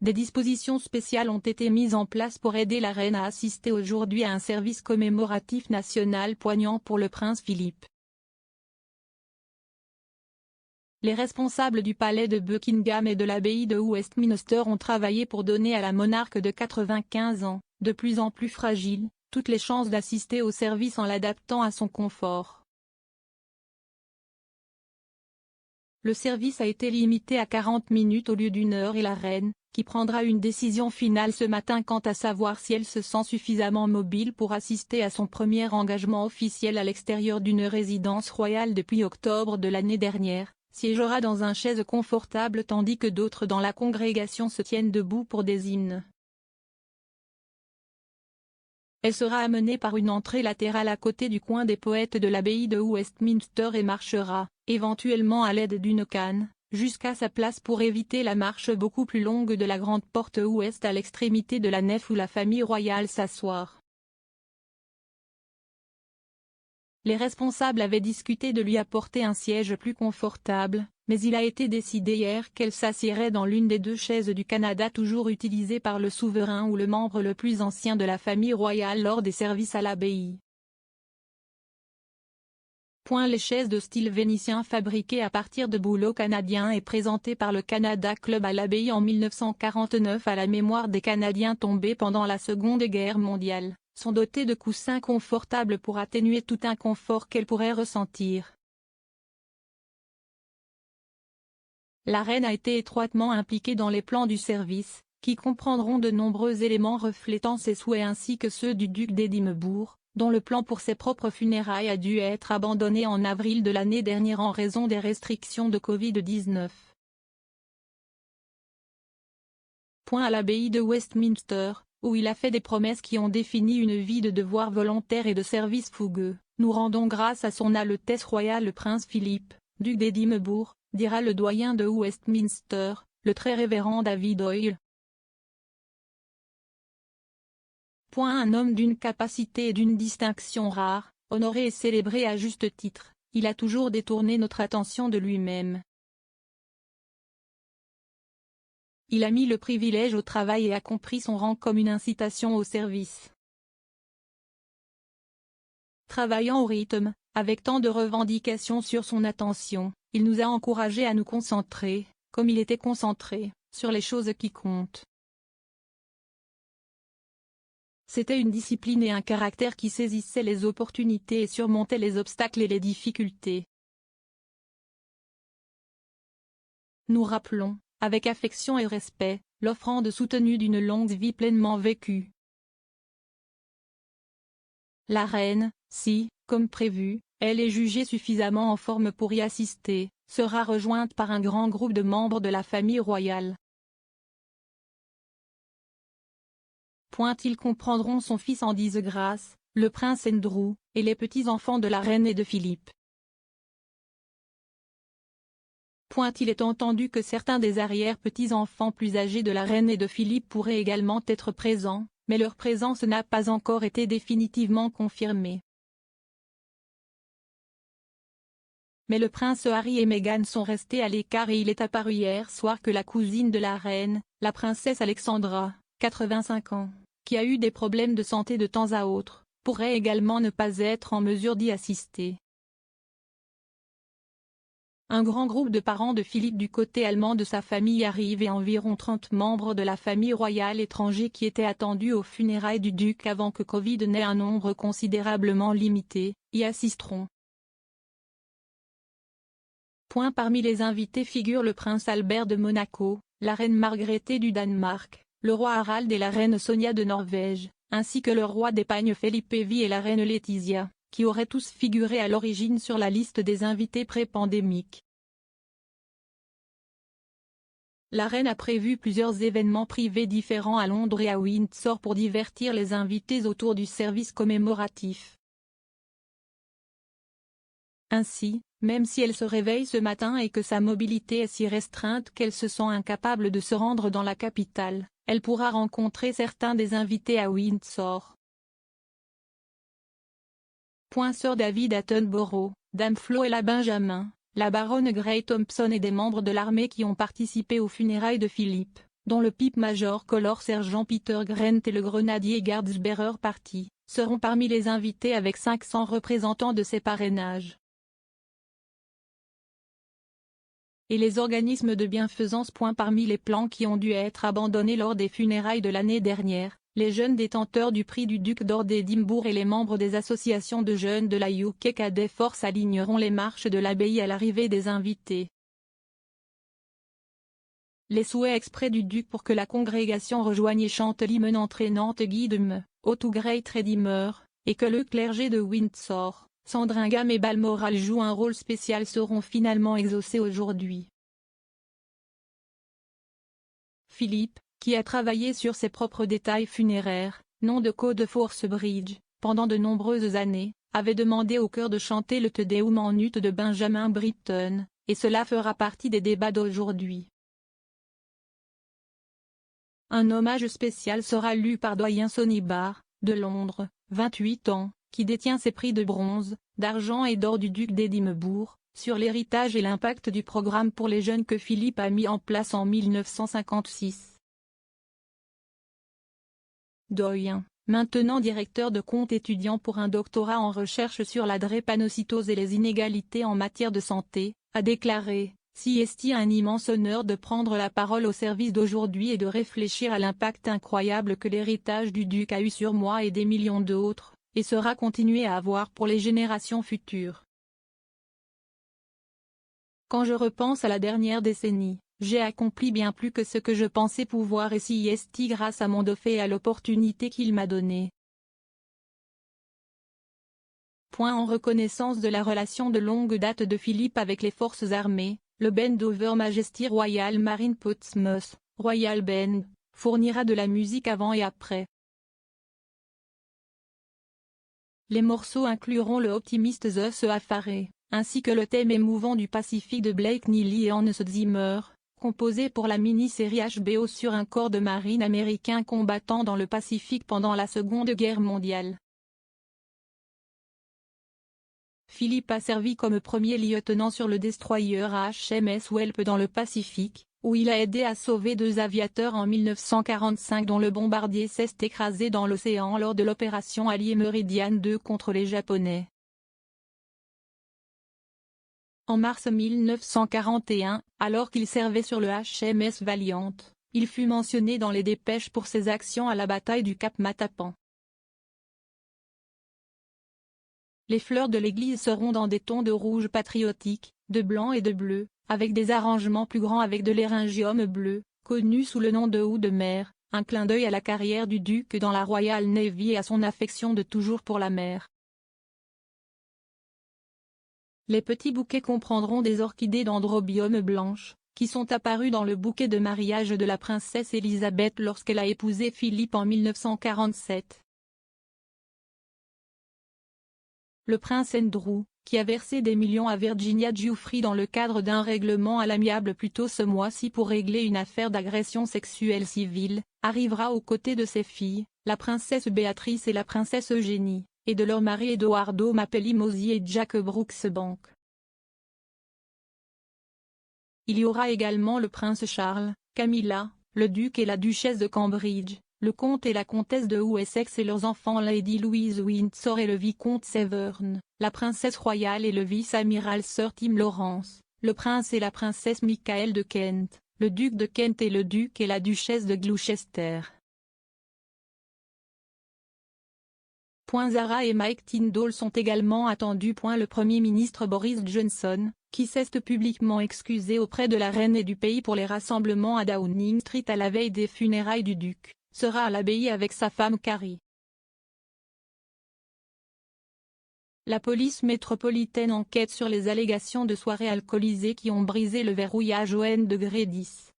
des dispositions spéciales ont été mises en place pour aider la reine à assister aujourd'hui à un service commémoratif national poignant pour le prince Philippe. Les responsables du palais de Buckingham et de l'abbaye de Westminster ont travaillé pour donner à la monarque de 95 ans, de plus en plus fragile, toutes les chances d'assister au service en l'adaptant à son confort. Le service a été limité à 40 minutes au lieu d'1 heure et la reine, qui prendra une décision finale ce matin quant à savoir si elle se sent suffisamment mobile pour assister à son premier engagement officiel à l'extérieur d'une résidence royale depuis octobre de l'année dernière, siégera dans une chaise confortable tandis que d'autres dans la congrégation se tiennent debout pour des hymnes. Elle sera amenée par une entrée latérale à côté du coin des poètes de l'abbaye de Westminster et marchera, éventuellement à l'aide d'une canne, jusqu'à sa place pour éviter la marche beaucoup plus longue de la grande porte ouest à l'extrémité de la nef où la famille royale s'asseoir. Les responsables avaient discuté de lui apporter un siège plus confortable, mais il a été décidé hier qu'elle s'assiérait dans l'une des 2 chaises du Canada toujours utilisées par le souverain ou le membre le plus ancien de la famille royale lors des services à l'abbaye. Les chaises de style vénitien fabriquées à partir de bouleaux canadiens et présentées par le Canada Club à l'abbaye en 1949 à la mémoire des Canadiens tombés pendant la Seconde Guerre mondiale, sont dotées de coussins confortables pour atténuer tout inconfort qu'elle pourrait ressentir. La reine a été étroitement impliquée dans les plans du service, qui comprendront de nombreux éléments reflétant ses souhaits ainsi que ceux du duc d'Édimbourg, dont le plan pour ses propres funérailles a dû être abandonné en avril de l'année dernière en raison des restrictions de Covid-19. À l'abbaye de Westminster, où il a fait des promesses qui ont défini une vie de devoir volontaire et de service fougueux, nous rendons grâce à son Altesse royale le prince Philippe, duc d'Édimbourg, dira le doyen de Westminster, le très révérend David Doyle. Un homme d'une capacité et d'une distinction rares, honoré et célébré à juste titre, il a toujours détourné notre attention de lui-même. Il a mis le privilège au travail et a compris son rang comme une incitation au service. Travaillant au rythme, avec tant de revendications sur son attention, il nous a encouragés à nous concentrer, comme il était concentré, sur les choses qui comptent. C'était une discipline et un caractère qui saisissaient les opportunités et surmontaient les obstacles et les difficultés. Nous rappelons, avec affection et respect, l'offrande soutenue d'une longue vie pleinement vécue. La reine, si, comme prévu, elle est jugée suffisamment en forme pour y assister, sera rejointe par un grand groupe de membres de la famille royale. Ils comprendront son fils en disgrâce, le prince Andrew, et les petits-enfants de la reine et de Philippe. Il est entendu que certains des arrière-petits-enfants plus âgés de la reine et de Philippe pourraient également être présents, mais leur présence n'a pas encore été définitivement confirmée. Mais le prince Harry et Meghan sont restés à l'écart et il est apparu hier soir que la cousine de la reine, la princesse Alexandra, 85 ans, qui a eu des problèmes de santé de temps à autre, pourrait également ne pas être en mesure d'y assister. Un grand groupe de parents de Philippe du côté allemand de sa famille arrive et environ 30 membres de la famille royale étrangers qui étaient attendus aux funérailles du duc avant que Covid n'ait un nombre considérablement limité, y assisteront. Parmi les invités figurent le prince Albert de Monaco, la reine Margrethe du Danemark, le roi Harald et la reine Sonia de Norvège, ainsi que le roi d'Espagne Felipe V et la reine Laetitia, qui auraient tous figuré à l'origine sur la liste des invités pré-pandémiques. La reine a prévu plusieurs événements privés différents à Londres et à Windsor pour divertir les invités autour du service commémoratif. Ainsi, même si elle se réveille ce matin et que sa mobilité est si restreinte qu'elle se sent incapable de se rendre dans la capitale, elle pourra rencontrer certains des invités à Windsor. Sir David Attenborough, Dame Floella Benjamin, la baronne Grey Thompson et des membres de l'armée qui ont participé aux funérailles de Philippe, dont le pipe-major color sergent Peter Grant et le grenadier Guardsbearer Party, seront parmi les invités avec 500 représentants de ces parrainages. Et les organismes de bienfaisance. Parmi les plans qui ont dû être abandonnés lors des funérailles de l'année dernière, les jeunes détenteurs du prix du Duc d'Or d'Édimbourg et les membres des associations de jeunes de la UK Cadet Force aligneront les marches de l'abbaye à l'arrivée des invités. Les souhaits exprès du duc pour que la congrégation rejoigne et chante l'hymne entraînante Guide me, O to Great Redeemer, et que le clergé de Windsor, Sandringham et Balmoral jouent un rôle spécial seront finalement exaucés aujourd'hui. Philippe, qui a travaillé sur ses propres détails funéraires, nom de code Forsebridge, pendant de nombreuses années, avait demandé au chœur de chanter le Te Deum en ut de Benjamin Britten, et cela fera partie des débats d'aujourd'hui. Un hommage spécial sera lu par doyen Sonny Barr, de Londres, 28 ans, qui détient ses prix de bronze, d'argent et d'or du duc d'Édimbourg, sur l'héritage et l'impact du programme pour les jeunes que Philippe a mis en place en 1956. Doyen, maintenant directeur de compte étudiant pour un doctorat en recherche sur la drépanocytose et les inégalités en matière de santé, a déclaré: "C'est un immense honneur de prendre la parole au service d'aujourd'hui et de réfléchir à l'impact incroyable que l'héritage du duc a eu sur moi et des millions d'autres, et sera continué à avoir pour les générations futures. Quand je repense à la dernière décennie, j'ai accompli bien plus que ce que je pensais pouvoir et c'est grâce à mon dauphin et à l'opportunité qu'il m'a donnée. En reconnaissance de la relation de longue date de Philippe avec les forces armées, le Band Over Majesty Royal Marine Portsmouth, Royal Band, fournira de la musique avant et après. Les morceaux incluront le Optimist The Safari, ainsi que le thème émouvant du Pacifique de Blake Neely et Hans Zimmer, composé pour la mini-série HBO sur un corps de marine américain combattant dans le Pacifique pendant la Seconde Guerre mondiale. Philippe a servi comme premier lieutenant sur le destroyer HMS Welp dans le Pacifique, où il a aidé à sauver 2 aviateurs en 1945 dont le bombardier s'est écrasé dans l'océan lors de l'opération alliée Meridian II contre les Japonais. En mars 1941, alors qu'il servait sur le HMS Valiant, il fut mentionné dans les dépêches pour ses actions à la bataille du Cap Matapan. Les fleurs de l'église seront dans des tons de rouge patriotique, de blanc et de bleu, avec des arrangements plus grands avec de l'éryngium bleu, connu sous le nom de houx de mer, un clin d'œil à la carrière du duc dans la Royal Navy et à son affection de toujours pour la mer. Les petits bouquets comprendront des orchidées d'androbium blanches, qui sont apparues dans le bouquet de mariage de la princesse Elisabeth lorsqu'elle a épousé Philippe en 1947. Le prince Andrew, qui a versé des millions à Virginia Giuffre dans le cadre d'un règlement à l'amiable plus tôt ce mois-ci pour régler une affaire d'agression sexuelle civile, arrivera aux côtés de ses filles, la princesse Béatrice et la princesse Eugénie, et de leur mari Edoardo Mapelli Mosey et Jack Brooksbank. Il y aura également le prince Charles, Camilla, le duc et la duchesse de Cambridge, le comte et la comtesse de Wessex et leurs enfants Lady Louise Windsor et le vicomte Severn, la princesse royale et le vice-amiral Sir Tim Lawrence, le prince et la princesse Michael de Kent, le duc de Kent et le duc et la duchesse de Gloucester. Zara et Mike Tindall sont également attendus. Le Premier ministre Boris Johnson, qui s'est publiquement excusé auprès de la reine et du pays pour les rassemblements à Downing Street à la veille des funérailles du duc, sera à l'abbaye avec sa femme Carrie. La police métropolitaine enquête sur les allégations de soirées alcoolisées qui ont brisé le verrouillage au n°10.